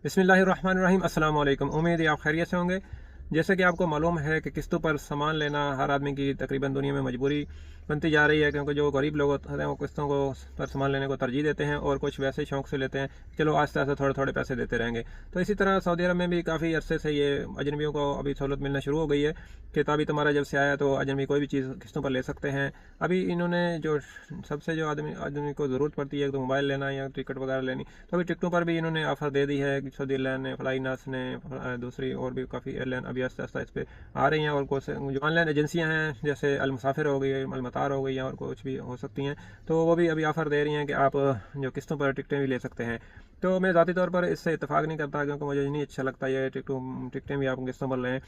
बिस्मिल्लाहिर्रहमानिर्रहीम। अस्सलाम वालेकुम। उम्मीद है आप खैरियत से होंगे। जैसे कि आपको मालूम है कि किस्तों पर सामान लेना हर आदमी की तकरीबन दुनिया में मजबूरी बनती जा रही है, क्योंकि जो गरीब लोग होते हैं वो किस्तों को पर सामान लेने को तरजीह देते हैं और कुछ वैसे शौक से लेते हैं, चलो आस्ते आस्ते थोड़े थोड़े पैसे देते रहेंगे। तो इसी तरह सऊदी अरब में भी काफ़ी अरसे से ये अजनबियों को अभी सहूलत मिलना शुरू हो गई है कि ताबी तुम्हारा जब से आया तो अजनबी कोई भी चीज़ किस्तों पर ले सकते हैं। अभी इन्होंने जो सबसे जो आदमी को ज़रूरत पड़ती है तो मोबाइल लेना या टिकट वगैरह लेनी, तो अभी टिकटों पर भी इन्होंने ऑफ़र दे दी है। सऊदी एयरलाइन ने, फ्लाईनास ने, दूसरी और भी काफ़ी एयरलाइन अभी आस्ते आस्ते इस पर आ रही हैं। और कुछ जो ऑनलाइन एजेंसियां हैं जैसे अल मुसाफिर हो गई, अल मतार हो गई, और कुछ भी हो सकती हैं, तो वो भी अभी ऑफ़र दे रही हैं कि आप जो किस्तों पर टिकटें भी ले सकते हैं। तो मैं ज़ाती तौर पर इससे इत्तेफाक नहीं करता, क्योंकि मुझे नहीं अच्छा लगता ये टिकटें भी आप किस्तों पर लें।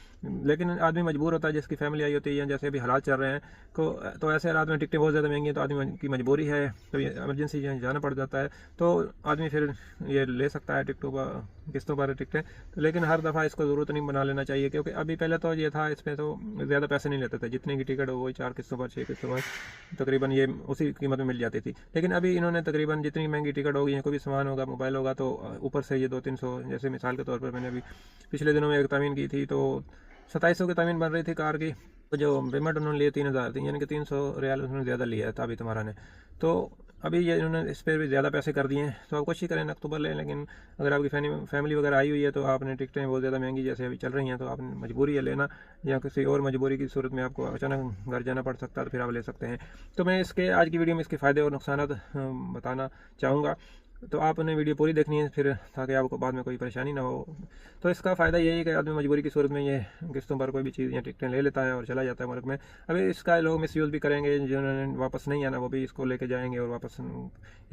लेकिन आदमी मजबूर होता है, जिसकी फैमिली आई होती है, जैसे अभी हालात चल रहे हैं तो ऐसे हालात में टिकटें बहुत ज़्यादा महंगी हैं, तो आदमी की मजबूरी है, तो ये इमरजेंसी जाना पड़ जाता है, तो आदमी फिर ये ले सकता है टिकटों पर, किस्तों पर टिकटें। तो लेकिन हर दफ़ा इसको ज़रूरत नहीं बना लेना चाहिए, क्योंकि अभी पहले तो ये था, इसमें तो ज़्यादा पैसे नहीं लेते थे, जितने की टिकट हो वही 4 किस्तों पर 6 किस्तों पर तकरीबन ये उसी कीमत में मिल जाती थी। लेकिन अभी इन्होंने तकरीबन जितनी महंगी टिकट होगी या कोई भी सामान होगा, मोबाइल होगा, तो ऊपर से ये 200-300, जैसे मिसाल के तौर पर मैंने अभी पिछले दिनों में एक तमीन की थी, तो 2700 की तमीन बन रही थी कार की, तो जो पेमेंट उन्होंने लिए 3000 थी, यानी कि 300 रियाल उन्होंने ज़्यादा लिया था अभी तुम्हारा ने। तो अभी ये इन्होंने इस पर भी ज़्यादा पैसे कर दिए हैं, तो आप कोशिश करें अक्टूबर लें। लेकिन अगर आपकी फैमिली वगैरह आई हुई है तो आपने टिकटें बहुत ज़्यादा महंगी जैसे अभी चल रही हैं, तो आपने मजबूरी है लेना, या किसी और मजबूरी की सूरत में आपको अचानक घर जाना पड़ सकता है, तो फिर आप ले सकते हैं। तो मैं इसके आज की वीडियो में इसके फ़ायदे और नुकसान बताना चाहूँगा, तो आपने वीडियो पूरी देखनी है फिर, ताकि आपको बाद में कोई परेशानी ना हो। तो इसका फ़ायदा यही है कि आदमी मजबूरी की सूरत में ये किस्तों पर कोई भी चीज़ या टिकटें ले लेता है और चला जाता है मुल्क में। अभी इसका लोग मिसयूज़ भी करेंगे, जिन्होंने वापस नहीं आना वो भी इसको लेके जाएंगे और वापस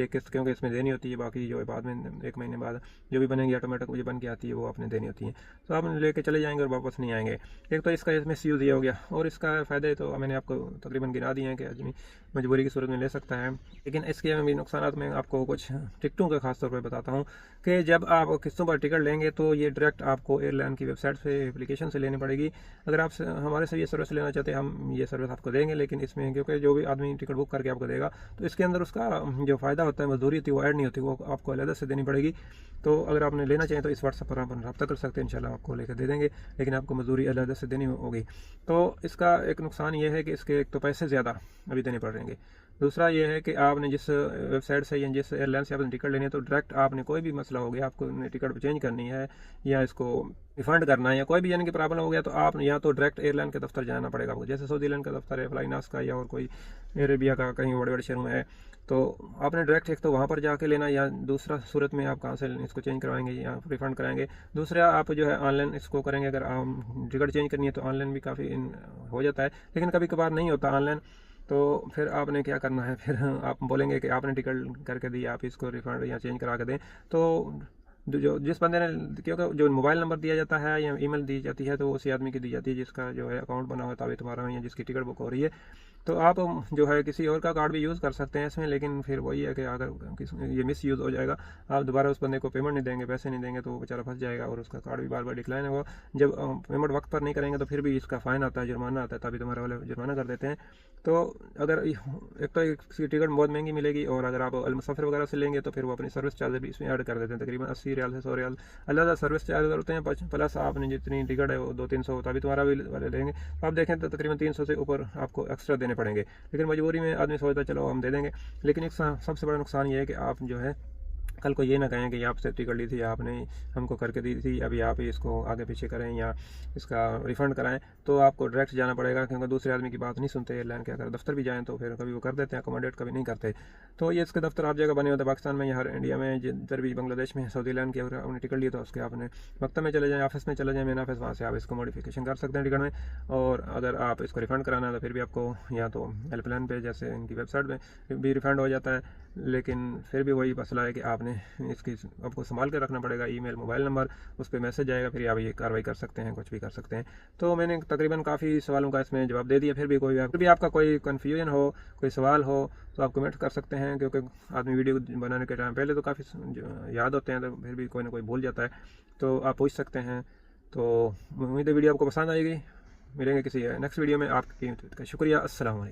एक किस्त, क्योंकि इसमें देनी होती है, बाकी जो बाद में 1 महीने बाद जो भी बनेंगी ऑटोमेटिक मुझे बन के आती है वो आपने देनी होती है, तो आप लेके चले जाएंगे और वापस नहीं आएंगे। एक तो इसका मिसयूज़ ये हो गया, और इसका फ़ायदे तो मैंने आपको तकरीबन गिना दिए हैं कि आदमी मजबूरी की सूरत में ले सकता है। लेकिन इसके भी नुकसान में आपको कुछ टिकटों के खास तौर पर बताता हूँ कि जब आप किस्तों पर टिकट लेंगे तो ये डायरेक्ट आपको एयरलाइन की वेबसाइट से, एप्लीकेशन से लेनी पड़ेगी। अगर आप हमारे से ये सर्विस लेना चाहते हैं, हम ये सर्विस आपको देंगे, लेकिन इसमें क्योंकि जो भी आदमी टिकट बुक करके आपको देगा तो इसके अंदर उसका जो फ़ायदा होता है, मजदूरी होती है, वो ऐड नहीं होती, वो आपको अलग से देनी पड़ेगी। तो अगर आपने लेना चाहें तो इस व्हाट्सएप पर आप रब्ता कर सकते हैं, इंशाल्लाह आपको लेकर दे देंगे, लेकिन आपको मजदूरी अलग से देनी होगी। तो इसका एक नुकसान ये है कि इसके एक तो पैसे ज़्यादा अभी देने पड़ेंगे, दूसरा ये है कि आपने जिस वेबसाइट से या जिस एयरलाइन से आपने टिकट लेनी है, तो डायरेक्ट आपने कोई भी मसला हो गया, आपको टिकट चेंज करनी है या इसको रिफंड करना है या कोई भी यानी कि प्रॉब्लम हो गया, तो आप या तो डायरेक्ट एयरलाइन के दफ्तर जाना पड़ेगा आपको, जैसे सऊदी एयरलाइन का दफ्तर है, फ्लाईनास का, या और कोई एयर अरेबिया का, कहीं बड़े बड़े शहरों में है, तो आपने डायरेक्ट एक तो वहाँ पर जाके लेना, या दूसरा सूरत में आप कहाँ से इसको चेंज करवाएंगे या रिफ़ंड कराएंगे। दूसरा आप जो है ऑनलाइन इसको करेंगे, अगर आप टिकट चेंज करनी है तो ऑनलाइन भी काफ़ी हो जाता है, लेकिन कभी कभार नहीं होता ऑनलाइन, तो फिर आपने क्या करना है, फिर आप बोलेंगे कि आपने टिकट करके दी, आप इसको रिफ़ंड या चेंज करा के दें। तो जो जिस बंदे ने, क्योंकि जो मोबाइल नंबर दिया जाता है या ईमेल दी जाती है तो उसी आदमी की दी जाती है जिसका जो है अकाउंट बना होता है तुम्हारा, या जिसकी टिकट बुक हो रही है। तो आप जो है किसी और का कार्ड भी यूज़ कर सकते हैं इसमें, लेकिन फिर वही है कि अगर ये मिस यूज़ हो जाएगा, आप दोबारा उस बंदे को पेमेंट नहीं देंगे, पैसे नहीं देंगे, तो वो बेचारा फंस जाएगा और उसका कार्ड भी बार बार डिक्लाइन होगा। जब पेमेंट वक्त पर नहीं करेंगे तो फिर भी इसका फ़ाइन आता है, जुर्माना आता है, तभी तुम्हारे वाले जुर्माना कर देते हैं। तो अगर एक तो इसकी टिकट बहुत महंगी मिलेगी, और अगर आप अल मुसाफिर वगैरह से लेंगे तो फिर वो अपनी सर्विस चार्ज भी इसमें ऐड कर देते हैं, तकरीबन 80 रियाल से 100 रियाल अलग सर्विस चार्ज होते हैं, प्लस आपने जितनी टिकट है वो 200-300 तभी तुम्हारा भी वाले लेंगे, तो आप देखें तो तकरीबन 300 से ऊपर आपको एक्स्ट्रा देने पड़ेंगे। लेकिन मजबूरी में आदमी सोचता चलो हम दे देंगे, लेकिन एक सबसे बड़ा नुकसान ये है कि आप जो है कल को ये ना कहें कि आपसे टिकट ली थी आपने हमको करके दी थी, अभी आप ही इसको आगे पीछे करें या इसका रिफ़ंड कराएं, तो आपको डायरेक्ट जाना पड़ेगा, क्योंकि दूसरे आदमी की बात नहीं सुनते एयरलाइन के। अगर दफ्तर भी जाएँ तो फिर कभी वो कर देते हैं अकोमोडेट, कभी नहीं करते। तो ये इसके दफ्तर आप जगह बने होते हैं पाकिस्तान में या हर इंडिया में, जिधर भी बांग्लादेश में सऊदी एयरलाइन की अगर आपने टिकट ली तो उसके आपने मकतब में चले जाएँ, ऑफिस में चले जाएँ, मेन ऑफिस, वहाँ से आप इसको मॉडिफिकेशन कर सकते हैं टिकट में। और अगर आप इसको रिफ़ंड कराना है तो फिर भी आपको या तो हेल्पलाइन पे जैसे इनकी वेबसाइट में भी रिफ़ंड हो जाता है, लेकिन फिर भी वही मसला है कि आपने इसकी आपको संभाल कर रखना पड़ेगा, ईमेल, मोबाइल नंबर, उस पर मैसेज आएगा, फिर आप ये कार्रवाई कर सकते हैं, कुछ भी कर सकते हैं। तो मैंने तकरीबन काफ़ी सवालों का इसमें जवाब दे दिया, फिर भी आपका कोई कन्फ्यूजन हो, कोई सवाल हो तो आप कमेंट कर सकते हैं, क्योंकि आदमी वीडियो बनाने के टाइम पहले तो काफ़ी याद होते हैं, तो फिर भी कोई ना कोई भूल जाता है, तो आप पूछ सकते हैं। तो उम्मीद है वीडियो आपको पसंद आएगी। मिलेंगे किसी नेक्स्ट वीडियो में। आपकी शुक्रिया। अस्सलाम वालेकुम।